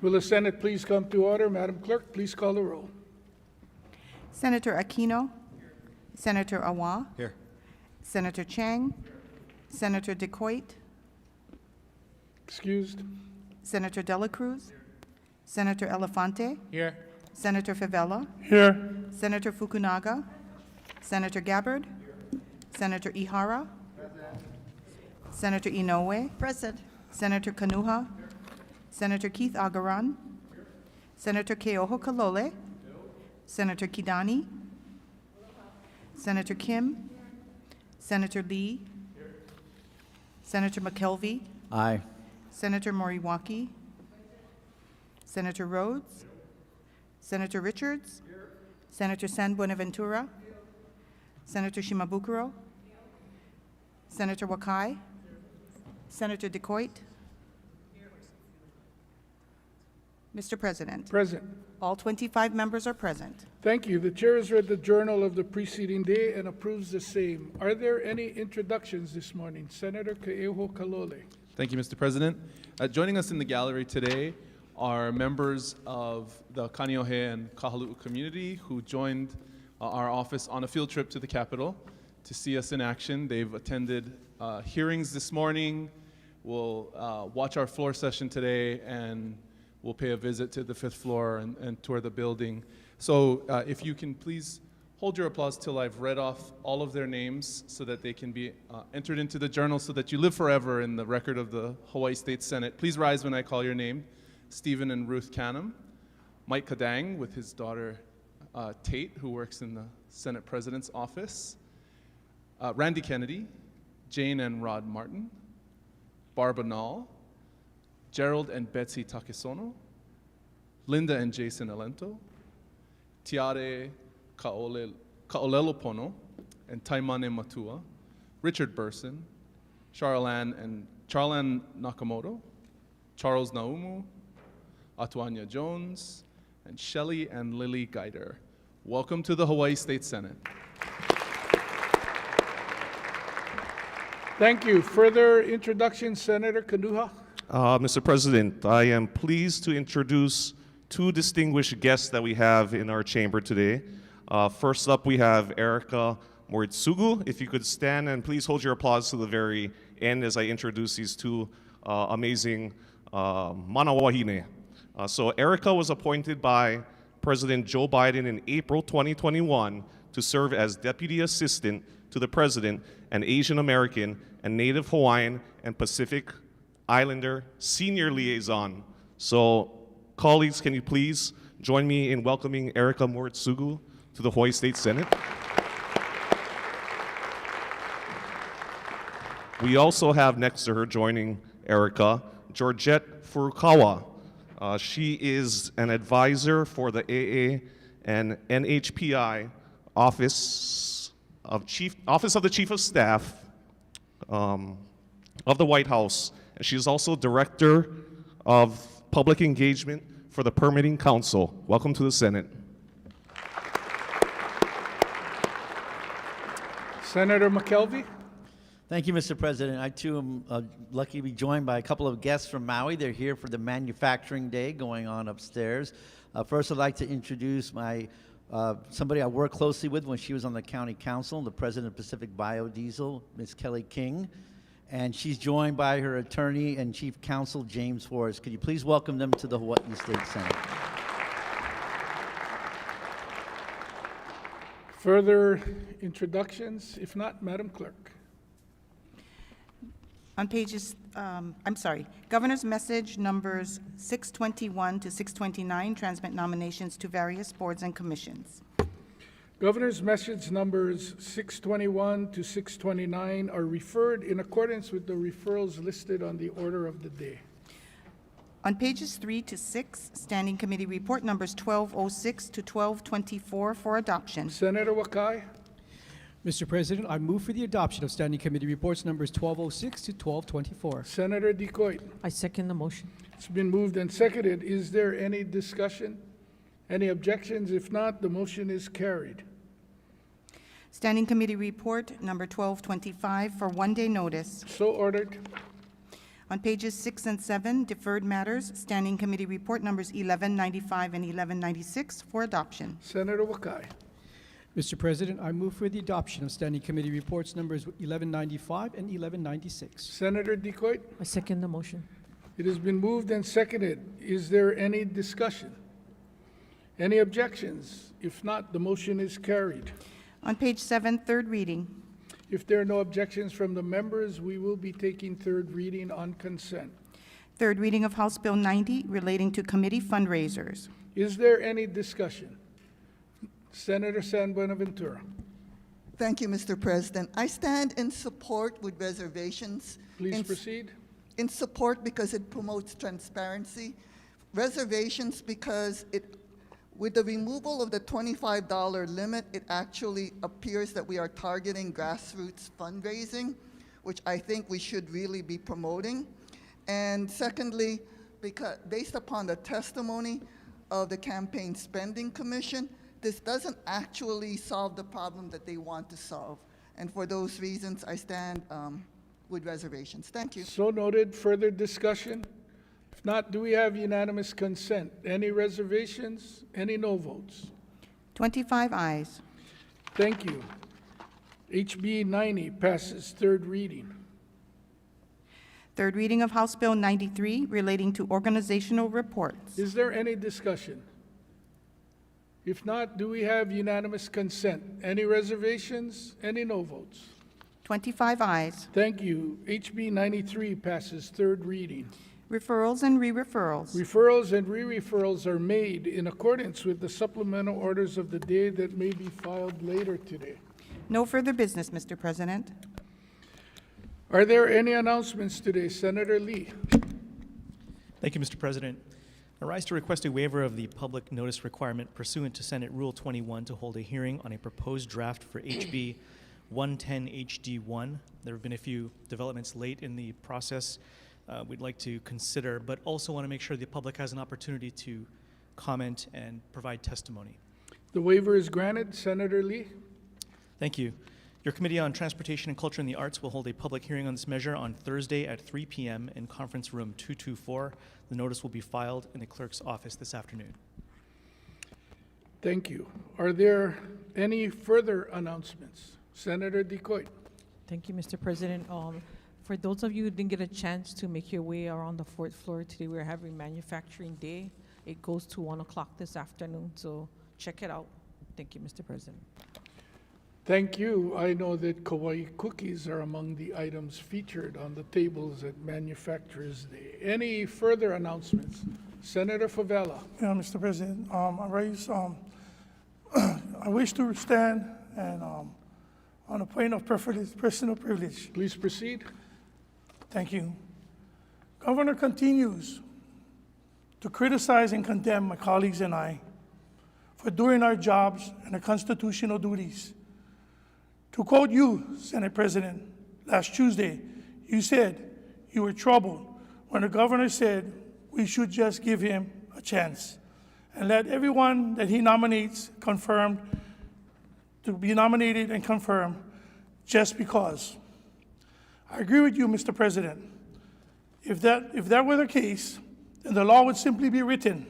Will the Senate please come to order? Madam Clerk, please call the roll. Senator Aquino. Senator Awa. Here. Senator Chang. Senator DeCoit. Excused. Senator Dela Cruz. Senator Elefante. Here. Senator Favela. Here. Senator Fukunaga. Senator Gabbard. Senator Ihara. Senator Inoue. Present. Senator Kanuha. Senator Keith Agaran. Senator Keoho Kalole. Senator Kidani. Senator Kim. Senator Lee. Senator McKelvey. Aye. Senator Moriwaki. Senator Rhodes. Senator Richards. Senator San Buenaventura. Senator Shimabukuro. Senator Wakai. Senator DeCoit. Mr. President, Present. all 25 members are present. Thank you. The chair has read the journal of the preceding day and approves the same. Are there any introductions this morning? Senator Ke'eho Kalole. Thank you, Mr. President. Joining us in the gallery today are members of the Kaneohe and Kahaluu community who joined our office on a field trip to the Capitol to see us in action. They've attended hearings this morning. We'll watch our floor session today, and we'll pay a visit to the 5th floor and tour the building. So if you can please hold your applause till I've read off all of their names so that they can be entered into the journal so that you live forever in the record of the Hawaii State Senate. Please rise when I call your name. Stephen and Ruth Canham, Mike Kadang with his daughter Tate, who works in the Senate President's office, Randy Kennedy, Jane and Rod Martin, Barbara Nall, Gerald and Betsy Takesono, Linda and Jason Alento, Tiare Kaolelopono and Taimane Matua, Richard Burson, Charlan Nakamoto, Charles Naumu, Atuanya Jones, and Shelley and Lily Geider. Welcome to the Hawaii State Senate. Thank you. Further introduction, Senator Kanuha. Mr. President, I am pleased to introduce two distinguished guests that we have in our chamber today. First up, we have Erica Moritsugu. If you could stand and please hold your applause to the very end as I introduce these two amazing mana wahine. So Erica was appointed by President Joe Biden in April 2021 to serve as Deputy Assistant to the President and Asian American and Native Hawaiian and Pacific Islander Senior Liaison. So, colleagues, can you please join me in welcoming Erica Moritsugu to the Hawaii State Senate? We also have next to her, joining Erica, Georgette Furukawa. She is an advisor for the AA and NHPI Office of the Chief of Staff of the White House. And she's also Director of Public Engagement for the Permitting Council. Welcome to the Senate. Senator McKelvey. Thank you, Mr. President. I too am lucky to be joined by a couple of guests from Maui. They're here for the Manufacturing Day going on upstairs. First, I'd like to introduce somebody I worked closely with when she was on the County Council, the President of Pacific Biodiesel, Ms. Kelly King. And she's joined by her attorney and Chief Counsel, James Forrest. Could you please welcome them to the Hawaii State Senate? Further introductions? If not, Madam Clerk. On pages, Governor's Message numbers 621 to 629 transmit nominations to various boards and commissions. Governor's Message numbers 621 to 629 are referred in accordance with the referrals listed on the order of the day. On pages 3 to 6, Standing Committee Report numbers 1206 to 1224 for adoption. Senator Wakai. Mr. President, I move for the adoption of Standing Committee Reports numbers 1206 to 1224. Senator DeCoit. I second the motion. It's been moved and seconded. Is there any discussion? Any objections? If not, the motion is carried. Standing Committee Report number 1225 for one-day notice. So ordered. On pages 6 and 7, deferred matters, Standing Committee Report Numbers 1195 and 1196 for adoption. Senator Wakai. Mr. President, I move for the adoption of Standing Committee Reports Numbers 1195 and 1196. Senator Decoit. I second the motion. It has been moved and seconded. Is there any discussion? Any objections? If not, the motion is carried. On page 7, third reading. If there are no objections from the members, we will be taking third reading on consent. Third reading of House Bill 90 relating to committee fundraisers. Is there any discussion? Senator San Buenaventura. Thank you, Mr. President. I stand in support with reservations. Please proceed. In support because it promotes transparency. Reservations because with the removal of the $25 limit, it actually appears that we are targeting grassroots fundraising, which I think we should really be promoting. And secondly, because based upon the testimony of the Campaign Spending Commission, this doesn't actually solve the problem that they want to solve. And for those reasons, I stand with reservations. Thank you. So noted. Further discussion? If not, do we have unanimous consent? Any reservations? Any no votes? 25 ayes. Thank you. HB 90 passes third reading. Third reading of House Bill 93 relating to organizational reports. Is there any discussion? If not, do we have unanimous consent? Any reservations? Any no votes? 25 ayes. Thank you. HB 93 passes third reading. Referrals and re-referrals. Referrals and re-referrals are made in accordance with the supplemental orders of the day that may be filed later today. No further business, Mr. President. Are there any announcements today? Senator Lee. Thank you, Mr. President. I rise to request a waiver of the public notice requirement pursuant to Senate Rule 21 to hold a hearing on a proposed draft for HB 110 HD1. There have been a few developments late in the process we'd like to consider, but also want to make sure the public has an opportunity to comment and provide testimony. The waiver is granted. Senator Lee. Thank you. Your Committee on Transportation and Culture and the Arts will hold a public hearing on this measure on Thursday at 3 p.m. in Conference Room 224. The notice will be filed in the clerk's office this afternoon. Thank you. Are there any further announcements? Senator Decoit. Thank you, Mr. President. For those of you who didn't get a chance to make your way around the fourth floor today, we're having Manufacturing Day. It goes to 1 o'clock this afternoon, so check it out. Thank you, Mr. President. Thank you. I know that Hawai'i cookies are among the items featured on the tables at Manufacturers Day. Any further announcements? Senator Favela. Yeah, Mr. President, I wish to stand and on a point of personal privilege. Please proceed. Thank you. Governor continues to criticize and condemn my colleagues and I for doing our jobs and our constitutional duties. To quote you, Senate President, last Tuesday, you said you were troubled when the governor said we should just give him a chance and let everyone that he nominates confirmed to be nominated and confirmed just because. I agree with you, Mr. President. If that were the case, then the law would simply be written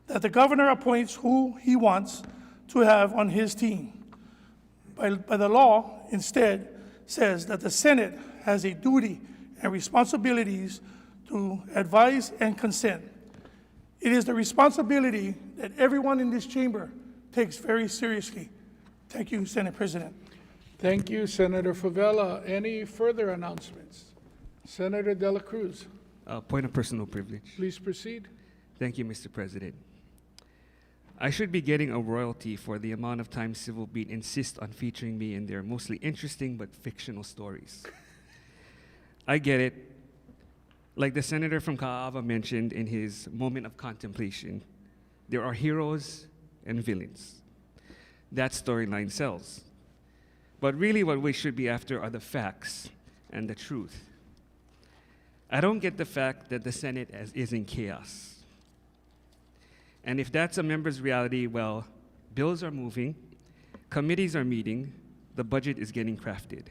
that the governor appoints who he wants to have on his team. By the law, instead, says that the Senate has a duty and responsibilities to advise and consent. It is the responsibility that everyone in this chamber takes very seriously. Thank you, Senate President. Thank you, Senator Favela. Any further announcements? Senator De La Cruz. Point of personal privilege. Please proceed. Thank you, Mr. President. I should be getting a royalty for the amount of time Civil Beat insist on featuring me in their mostly interesting but fictional stories. I get it. Like the senator from Ka'ava mentioned in his moment of contemplation, there are heroes and villains. That storyline sells. But really what we should be after are the facts and the truth. I don't get the fact that the Senate is in chaos. And if that's a member's reality, well, bills are moving, committees are meeting, the budget is getting crafted.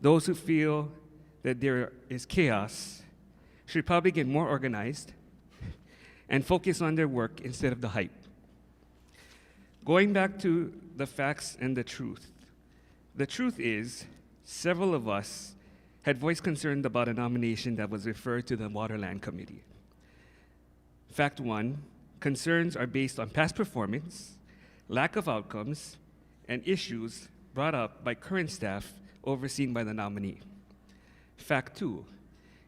Those who feel that there is chaos should probably get more organized and focus on their work instead of the hype. Going back to the facts and the truth is several of us had voiced concern about a nomination that was referred to the Waterland Committee. Fact one, concerns are based on past performance, lack of outcomes, and issues brought up by current staff overseen by the nominee. Fact two,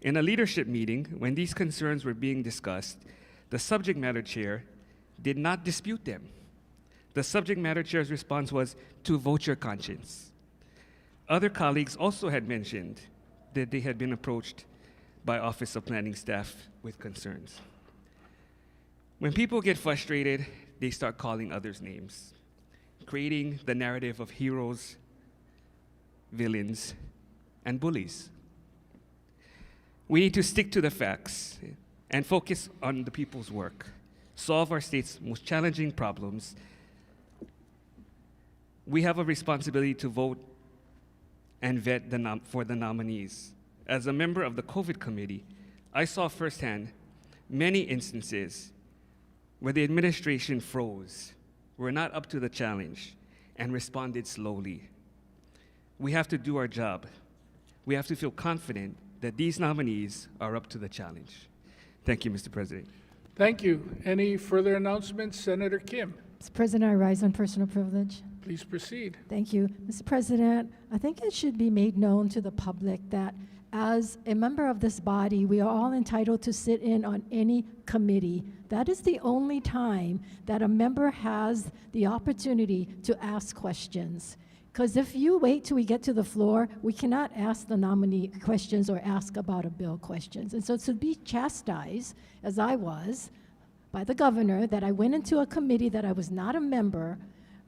in a leadership meeting, when these concerns were being discussed, the subject matter chair did not dispute them. The subject matter chair's response was to vote your conscience. Other colleagues also had mentioned that they had been approached by Office of Planning staff with concerns. When people get frustrated, they start calling others names, creating the narrative of heroes, villains, and bullies. We need to stick to the facts and focus on the people's work, solve our state's most challenging problems. We have a responsibility to vote and vet for the nominees. As a member of the COVID committee, I saw firsthand many instances where the administration froze, were not up to the challenge, and responded slowly. We have to do our job. We have to feel confident that these nominees are up to the challenge. Thank you, Mr. President. Thank you. Any further announcements? Senator Kim, Mr. President, I rise on personal privilege. please proceed. Thank you. Mr. President, I think it should be made known to the public that as a member of this body, we are all entitled to sit in on any committee. That is the only time that a member has the opportunity to ask questions. Because if you wait till we get to the floor, we cannot ask the nominee questions or ask about a bill questions. And so to be chastised, as I was, by the governor, that I went into a committee that I was not a member,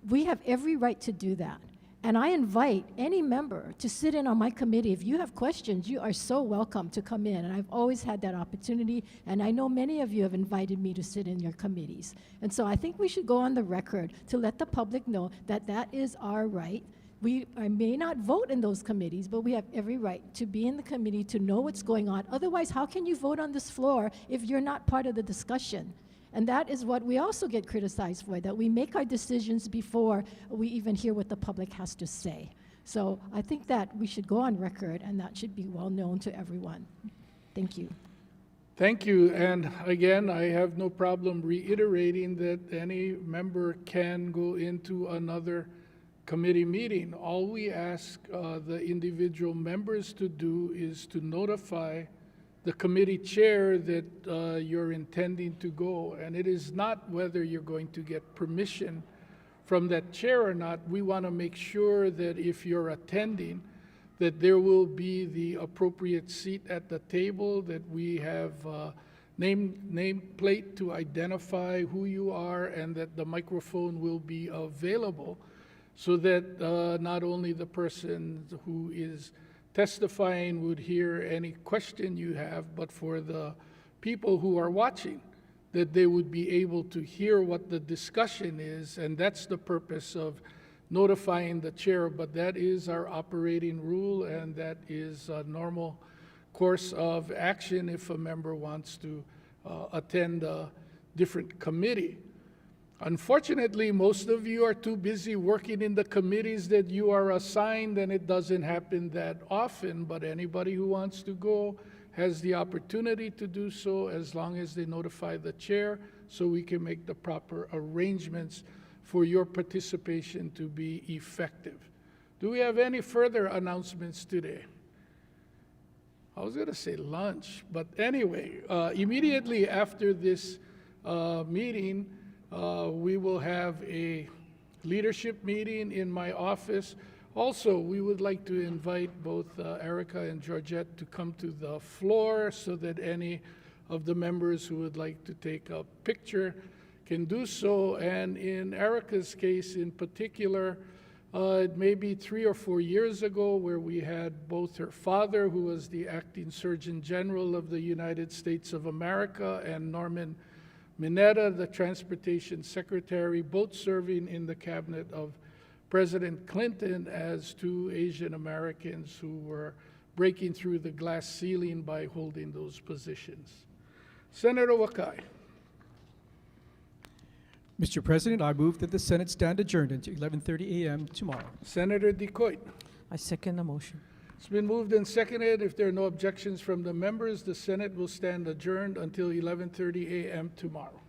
we have every right to do that. And I invite any member to sit in on my committee. If you have questions, you are so welcome to come in. And I've always had that opportunity. And I know many of you have invited me to sit in your committees. And so I think we should go on the record to let the public know that that is our right. I may not vote in those committees, but we have every right to be in the committee, to know what's going on. Otherwise, how can you vote on this floor if you're not part of the discussion? And that is what we also get criticized for, that we make our decisions before we even hear what the public has to say. So I think that we should go on record, and that should be well known to everyone. Thank you. Thank you. And again, I have no problem reiterating that any member can go into another committee meeting. All we ask the individual members to do is to notify the committee chair that you're intending to go. And it is not whether you're going to get permission from that chair or not. We want to make sure that if you're attending, that there will be the appropriate seat at the table, that we have name plate to identify who you are, and that the microphone will be available so that not only the person who is testifying would hear any question you have, but for the people who are watching, that they would be able to hear what the discussion is. And that's the purpose of notifying the chair. But that is our operating rule, and that is a normal course of action if a member wants to attend a different committee. Unfortunately, most of you are too busy working in the committees that you are assigned, and it doesn't happen that often. But anybody who wants to go has the opportunity to do so, as long as they notify the chair, so we can make the proper arrangements for your participation to be effective. Do we have any further announcements today? I was going to say lunch, but anyway, immediately after this meeting, we will have a leadership meeting in my office. Also, we would like to invite both Erica and Georgette to come to the floor so that any of the members who would like to take a picture can do so. And in Erica's case in particular, it may be 3 or 4 years ago, where we had both her father, who was the acting Surgeon General of the United States of America, and Norman Mineta, the Transportation Secretary, both serving in the cabinet of President Clinton as 2 Asian Americans who were breaking through the glass ceiling by holding those positions. Senator Wakai. Mr. President, I move that the Senate stand adjourned until 11:30 a.m. tomorrow. Senator Decoit. I second the motion. It's been moved and seconded. If there are no objections from the members, the Senate will stand adjourned until 11:30 a.m. tomorrow.